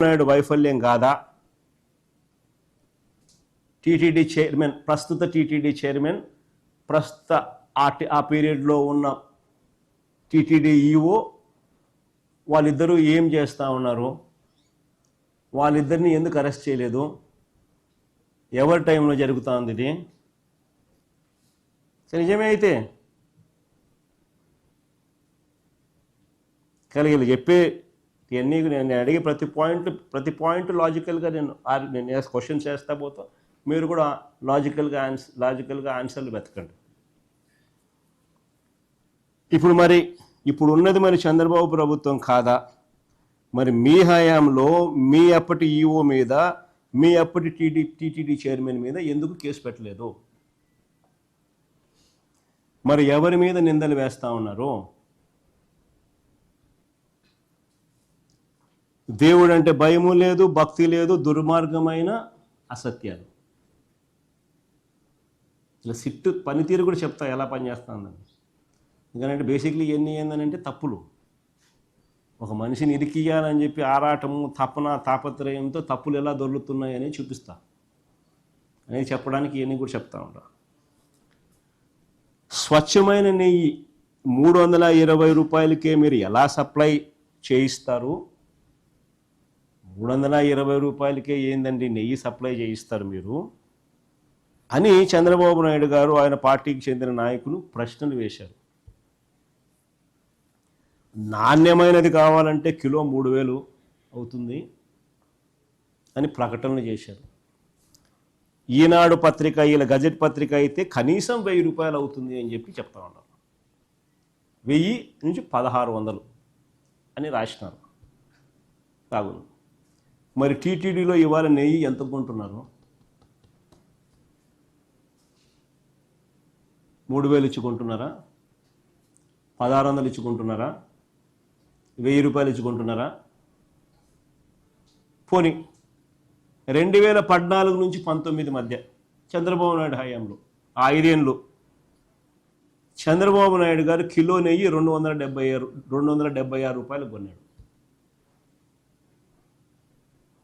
నాయుడు వైఫల్యం కాదా? TTD chairman, ప్రస్తుత టీటీడీ చైర్మన్, ప్రస్తుత ఆ పీరియడ్లో ఉన్న టీటీడీ ఈఓ వాళ్ళిద్దరూ ఏం చేస్తూ ఉన్నారు? వాళ్ళిద్దరిని ఎందుకు అరెస్ట్ చేయలేదు? ఎవరి టైంలో జరుగుతూ ఉంది ఇది? నిజమే అయితే కలిగి చెప్పే ఇవన్నీ నేను అడిగే ప్రతి పాయింట్ లాజికల్గా నేను క్వశ్చన్స్ చేస్తా పోతా, మీరు కూడా లాజికల్గా ఆన్సర్లు వెతకండి. ఇప్పుడు ఉన్నది మరి చంద్రబాబు ప్రభుత్వం కాదా? మరి మీ హయాంలో మీ అప్పటి ఈఓ మీద, మీ అప్పటి టీటీడీ చైర్మన్ మీద ఎందుకు కేసు పెట్టలేదు? మరి ఎవరి మీద నిందలు వేస్తూ ఉన్నారు? దేవుడు అంటే భయము లేదు, భక్తి లేదు, దుర్మార్గమైన అసత్యాలు. ఇలా సిట్టు పనితీరు కూడా చెప్తా ఎలా పనిచేస్తుందని. ఎందుకంటే బేసిక్లీ ఇవన్నీ ఏంటంటే తప్పులు. ఒక మనిషిని ఇరికియాలని చెప్పి ఆరాటము, తాపత్రయంతో తప్పులు ఎలా దొరుకుతున్నాయని చూపిస్తా అనేది చెప్పడానికి ఇవన్నీ కూడా చెప్తా ఉంటా. స్వచ్ఛమైన నెయ్యి 320 రూపాయలకే మీరు ఎలా సప్లై చేయిస్తారు? 320 రూపాయలకే ఏందండి నెయ్యి సప్లై చేయిస్తారు మీరు అని చంద్రబాబు నాయుడు గారు, ఆయన పార్టీకి చెందిన నాయకులు ప్రశ్నలు వేశారు. నాణ్యమైనది కావాలంటే కిలో 3000 అవుతుంది అని ప్రకటనలు చేశారు. ఈనాడు పత్రిక, ఇలా గజెట్ పత్రిక అయితే కనీసం 1000 రూపాయలు అవుతుంది అని చెప్పి చెప్తా ఉన్నారు. 1000 నుంచి 1600 అని రాసినారు. కాగును. మరి టీటీడీలో ఇవాళ నెయ్యి ఎంత కొంటున్నారు? 3000 ఇచ్చుకుంటున్నారా? 1600 ఇచ్చుకుంటున్నారా? 1000 రూపాయలు ఇచ్చుకుంటున్నారా? పోనీ 2014 నుంచి 19 మధ్య చంద్రబాబు నాయుడు హయాంలో 5 ఏళ్ళు చంద్రబాబు నాయుడు గారు కిలో నెయ్యి 276 రూపాయలు కొన్నాడు.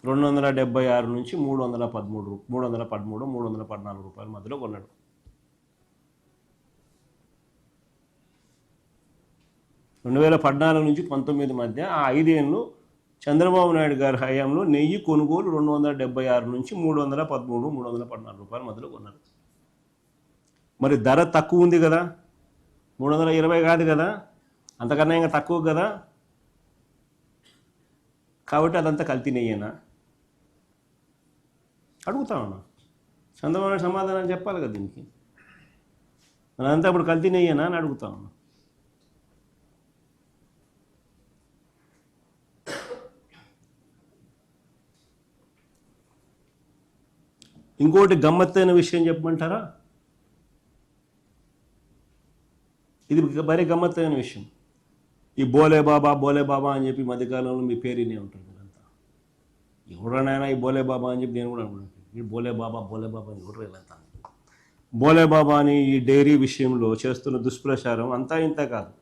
276 నుంచి 313, 314 రూపాయల మధ్యలో కొన్నాడు. రెండు 2014 నుంచి 19 మధ్య ఆ 5 ఏళ్ళు చంద్రబాబు నాయుడు గారి హయాంలో నెయ్యి కొనుగోలు 276 నుంచి 313, 314 రూపాయల మధ్యలో కొన్నారు. మరి ధర తక్కువ ఉంది కదా, 320 కాదు కదా, అంతకన్నా ఇంకా తక్కువ కదా, కాబట్టి అదంతా కల్తీ నెయ్యేనా అడుగుతా ఉన్నా. చంద్రబాబు నాయుడు సమాధానం చెప్పాలి కదా దీనికి. అదంతా ఇప్పుడు కల్తీ నెయ్యేనా అని అడుగుతా ఉన్నా. ఇంకోటి గమ్మత్తైన విషయం చెప్పమంటారా? ఇది మరీ గమ్మత్తైన విషయం. ఈ బోలే బాబా అని చెప్పి మధ్యకాలంలో మీ పేరునే ఉంటుంది అంతా. ఎవడనైనా ఈ బోలే బాబా అని చెప్పి నేను కూడా అనుకుంటాను. ఈ బోలే బాబా అని ఎవరు వెళ్ళంతా. బోలే బాబా అని ఈ డైరీ విషయంలో చేస్తున్న దుష్ప్రచారం అంతా ఇంత కాదు.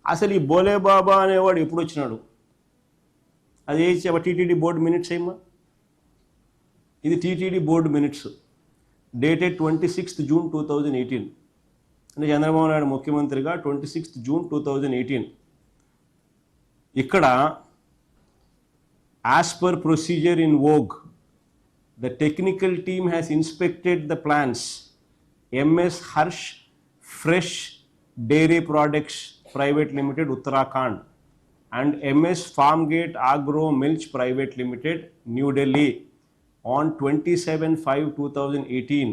అసలు ఈ బోలే బాబా అనేవాడు ఎప్పుడు వచ్చినాడు? అది టీటీడీ బోర్డు మినిట్స్ ఏమా? ఇది TTD board minutes dated 26th June 2018. అంటే చంద్రబాబు నాయుడు ముఖ్యమంత్రిగా 26th June 2018. ఇక్కడ as per procedure in vogue the technical team has inspected the plans MS Harsh fresh dairy products private limited Uttarakhand and MS Farmgate Agro Milch Private Limited New Delhi on 27/5/2018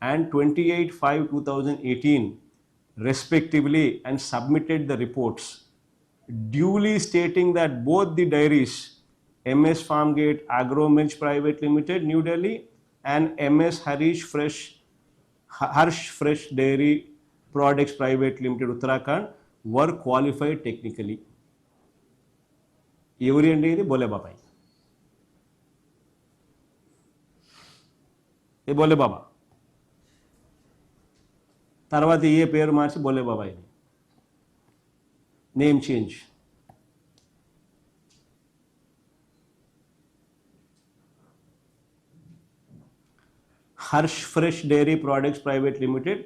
and 28/5/2018 respectively, and submitted the reports duly stating that both the dairies MS Farmgate Agro Milch Private Limited New Delhi and MS Harsh Fresh Dairy Products Private Limited Uttarakhand were qualified technically. ఎవరి అండి ఇది? బోలే బాబాయ్. ఏ బోలే బాబా తర్వాత ఏ పేరు మార్చి బోలే బాబాయ్ name change. Harsh Fresh Dairy Products Private Limited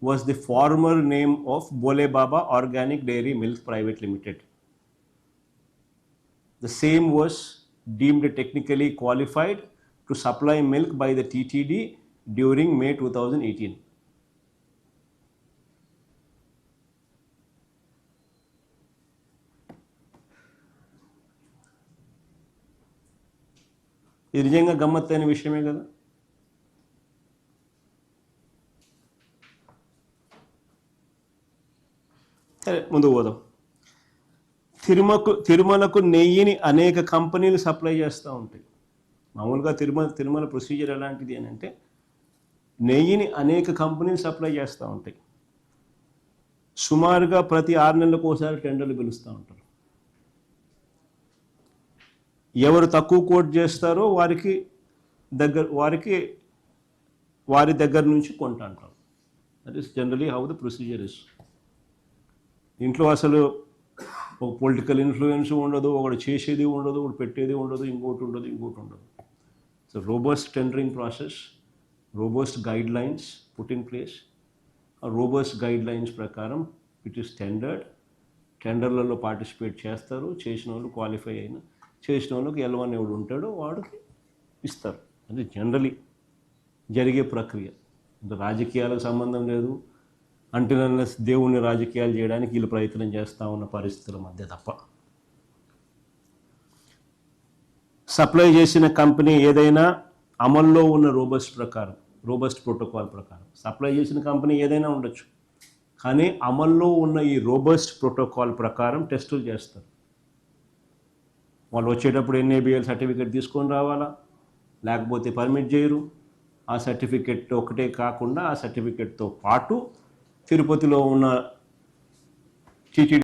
was the former name of Bole Baba Organic Dairy Milk Private Limited. The same was deemed technically qualified to supply milk by the TTD during May 2018. ఇది నిజంగా గమ్మత్తైన విషయమే కదా. సరే ముందుకు పోదాం. తిరుమలకు నెయ్యిని అనేక కంపెనీలు సప్లై చేస్తూ ఉంటాయి. మామూలుగా తిరుమల ప్రొసీజర్ ఎలాంటిది అని అంటే నెయ్యిని అనేక కంపెనీలు సప్లై చేస్తూ ఉంటాయి. సుమారుగా ప్రతి 6 నెలలకు ఒకసారి టెండర్లు పిలుస్తూ ఉంటారు. ఎవరు తక్కువ కోట్ చేస్తారో వారి దగ్గర నుంచి కొంటా అంటారు. That is generally how the procedure is. ఇంట్లో అసలు ఒక పొలిటికల్ ఇన్ఫ్లుయెన్స్ ఉండదు, ఒకటి చేసేది ఉండదు, ఒకటి పెట్టేది ఉండదు, ఇంకోటి ఉండదు. So robust tendering process, robust guide lines put in place. ఆ రోబస్ట్ గైడ్ లైన్స్ ప్రకారం ఇట్ ఈస్ టెండర్డ్. టెండర్లలో పార్టిసిపేట్ చేస్తారు. చేసిన వాళ్ళు క్వాలిఫై చేసిన వాళ్ళకి L1 ఎవడు ఉంటాడో వాడికి ఇస్తారు. అది జనరలీ జరిగే ప్రక్రియ. రాజకీయాలకు సంబంధం లేదు. అంటే దేవుణ్ణి రాజకీయాలు చేయడానికి వీళ్ళు ప్రయత్నం చేస్తూ ఉన్న పరిస్థితుల మధ్య తప్ప. సప్లై చేసిన కంపెనీ ఏదైనా అమల్లో ఉన్న రోబస్ట్ ప్రోటోకాల్ ప్రకారం సప్లై చేసిన కంపెనీ ఏదైనా ఉండొచ్చు, కానీ అమల్లో ఉన్న ఈ రోబస్ట్ ప్రోటోకాల్ ప్రకారం టెస్టులు చేస్తారు. వాళ్ళు వచ్చేటప్పుడు NABL సర్టిఫికేట్ తీసుకొని రావాలా, లేకపోతే పర్మిట్ చేయరు. ఆ సర్టిఫికేట్ ఒకటే కాకుండా ఆ సర్టిఫికేట్తో పాటు తిరుపతిలో ఉన్న TTD